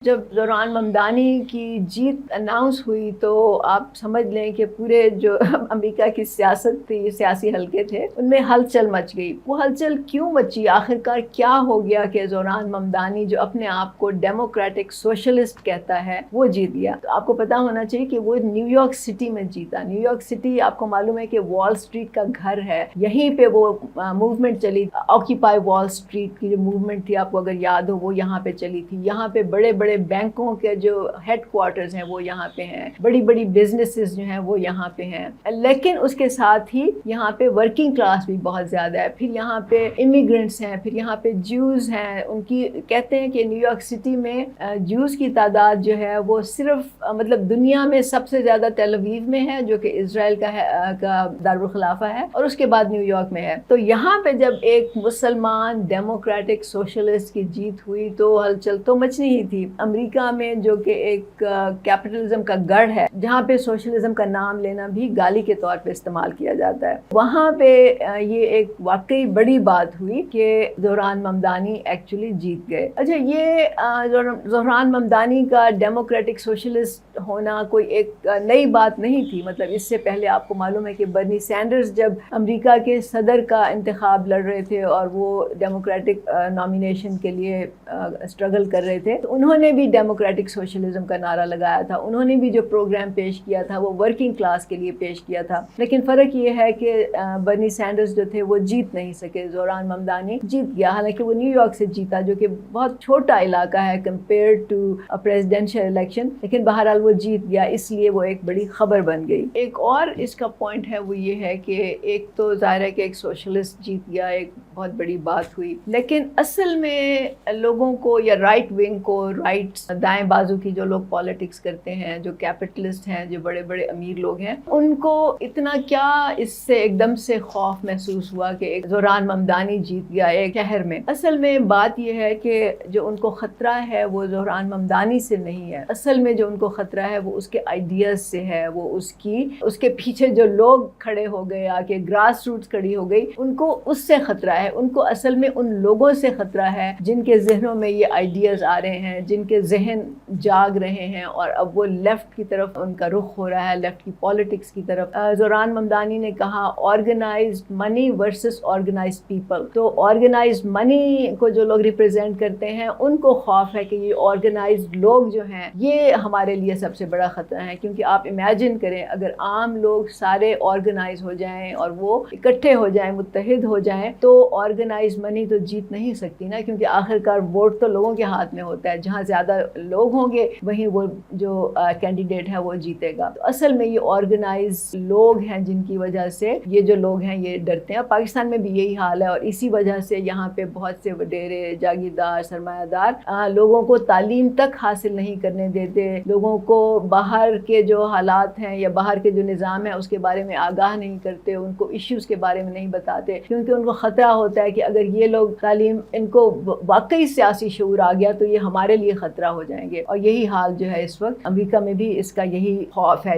جب زوران ممدانی کی جیت اناؤنس ہوئی تو آپ سمجھ لیں کہ پورے جو امریکہ کی سیاست تھی، سیاسی حلقے تھے، ان میں ہلچل مچ گئی۔ وہ ہلچل کیوں مچی؟ آخرکار کیا ہو گیا کہ زوران ممدانی جو اپنے آپ کو ڈیموکریٹک سوشلسٹ کہتا ہے وہ جیت گیا؟ تو آپ کو پتا ہونا چاہیے کہ وہ نیو یارک سٹی میں جیتا۔ نیو یارک سٹی آپ کو معلوم ہے کہ وال اسٹریٹ کا گھر ہے، یہیں پہ وہ موومنٹ چلی، آکیپائی وال اسٹریٹ کی جو موومنٹ تھی، آپ کو اگر یاد ہو، وہ یہاں پہ چلی تھی۔ یہاں پہ بڑے بڑے بینکوں کے جو ہیڈ کوارٹرز ہیں وہ یہاں پہ ہیں، بڑی بڑی بزنسز جو ہیں وہ یہاں پہ ہیں، لیکن اس کے ساتھ ہی یہاں پہ ورکنگ کلاس بھی بہت زیادہ ہے، پھر یہاں پہ امیگرنٹس ہیں، پھر یہاں پہ جوز ہیں۔ ان کی کہتے ہیں کہ نیو یارک سٹی میں جوز کی تعداد جو ہے وہ صرف مطلب دنیا میں سب سے زیادہ تیل اویو میں ہے، جو کہ اسرائیل کا دارالخلافہ ہے، اور اس کے بعد نیو یارک میں ہے۔ تو یہاں پہ جب ایک مسلمان ڈیموکریٹک سوشلسٹ کی جیت ہوئی تو ہلچل تو مچنی ہی تھی۔ امریکہ میں جو کہ ایک کیپٹلزم کا گڑھ ہے، جہاں پہ سوشلزم کا نام لینا بھی گالی کے طور پہ استعمال کیا جاتا ہے، وہاں پہ یہ ایک واقعی بڑی بات ہوئی کہ زوران ممدانی ایکچولی جیت گئے۔ اچھا، یہ زوران ممدانی کا ڈیموکریٹک سوشلسٹ ہونا کوئی ایک نئی بات نہیں تھی۔ مطلب اس سے پہلے آپ کو معلوم ہے کہ برنی سینڈرز جب امریکہ کے صدر کا انتخاب لڑ رہے تھے اور وہ ڈیموکریٹک نامینیشن کے لیے اسٹرگل کر رہے تھے، تو انہوں نے بھی ڈیموکریٹک سوشلزم کا نعرہ لگایا تھا، انہوں نے بھی جو پروگرام پیش کیا تھا وہ ورکنگ کلاس کے لیے پیش کیا تھا۔ لیکن فرق یہ ہے کہ برنی سینڈرز جو تھے وہ جیت نہیں سکے، زوران ممدانی جیت گیا، حالانکہ وہ نیو یارک سے جیتا جو کہ بہت چھوٹا علاقہ ہے کمپیئر ٹو پریزیڈنشل الیکشن، لیکن بہرحال وہ جیت گیا، اس لیے وہ ایک بڑی خبر بن گئی۔ ایک اور اس کا پوائنٹ ہے وہ یہ ہے کہ ایک تو ظاہر ہے کہ ایک سوشلسٹ جیت گیا، ایک بہت بڑی بات ہوئی، لیکن اصل میں لوگوں کو یا رائٹ ونگ کو، رائٹس دائیں بازو کی جو لوگ پالیٹکس کرتے ہیں، جو کیپٹلسٹ ہیں، جو بڑے بڑے امیر لوگ ہیں، ان کو اتنا کیا اس سے ایک دم سے خوف محسوس ہوا کہ ایک زوران ممدانی جیت گیا ایک شہر میں؟ اصل میں بات یہ ہے کہ جو ان کو خطرہ ہے وہ زوران ممدانی سے نہیں ہے، اصل میں جو ان کو خطرہ ہے وہ اس کے آئیڈیاز سے ہے، وہ اس کے پیچھے جو لوگ کھڑے ہو گئے، آ کے گراس روٹس کھڑی ہو گئی، ان کو اس سے خطرہ ہے۔ ان کو اصل میں ان لوگوں سے خطرہ ہے جن کے ذہنوں میں یہ آئیڈیاز آ رہے ہیں، جن کے ذہن جاگ رہے ہیں، اور اب وہ لیفٹ کی طرف ان کا رخ ہو رہا ہے، لیفٹ کی پالیٹکس کی طرف۔ زوران ممدانی نے کہا organized money versus organized people. تو آرگنائزڈ منی کو جو لوگ ریپرزینٹ کرتے ہیں ان کو خوف ہے کہ یہ آرگنائزڈ لوگ جو ہیں یہ ہمارے لیے سب سے بڑا خطرہ ہے، کیونکہ آپ امیجن کریں اگر عام لوگ سارے آرگنائز ہو جائیں اور وہ اکٹھے ہو جائیں، متحد ہو جائیں، تو آرگنائزڈ منی تو جیت نہیں سکتی نا، کیونکہ آخرکار ووٹ تو لوگوں کے ہاتھ میں ہوتا ہے، جہاں زیادہ لوگ ہوں گے وہیں وہ جو کینڈیڈیٹ ہے وہ جیتے گا۔ تو اصل میں یہ آرگنائز لوگ ہیں جن کی وجہ سے یہ جو لوگ ہیں یہ ڈرتے ہیں۔ پاکستان میں بھی یہی حال ہے، اور اسی وجہ سے یہاں پہ بہت سے وڈیرے، جاگیردار، سرمایہ دار لوگوں کو تعلیم تک حاصل نہیں کرنے دیتے، لوگوں کو باہر کے جو حالات ہیں یا باہر کے جو نظام ہے اس کے بارے میں آگاہ نہیں کرتے، ان کو ایشوز کے بارے میں نہیں بتاتے، کیونکہ ان کو خطرہ ہوتا ہے کہ اگر یہ لوگ تعلیم، ان کو واقعی سیاسی شعور آ گیا تو یہ ہمارے لیے خطرہ ہو جائیں گے۔ اور یہی حال جو ہے اس وقت امریکہ میں بھی اس کا یہی خوف ہے۔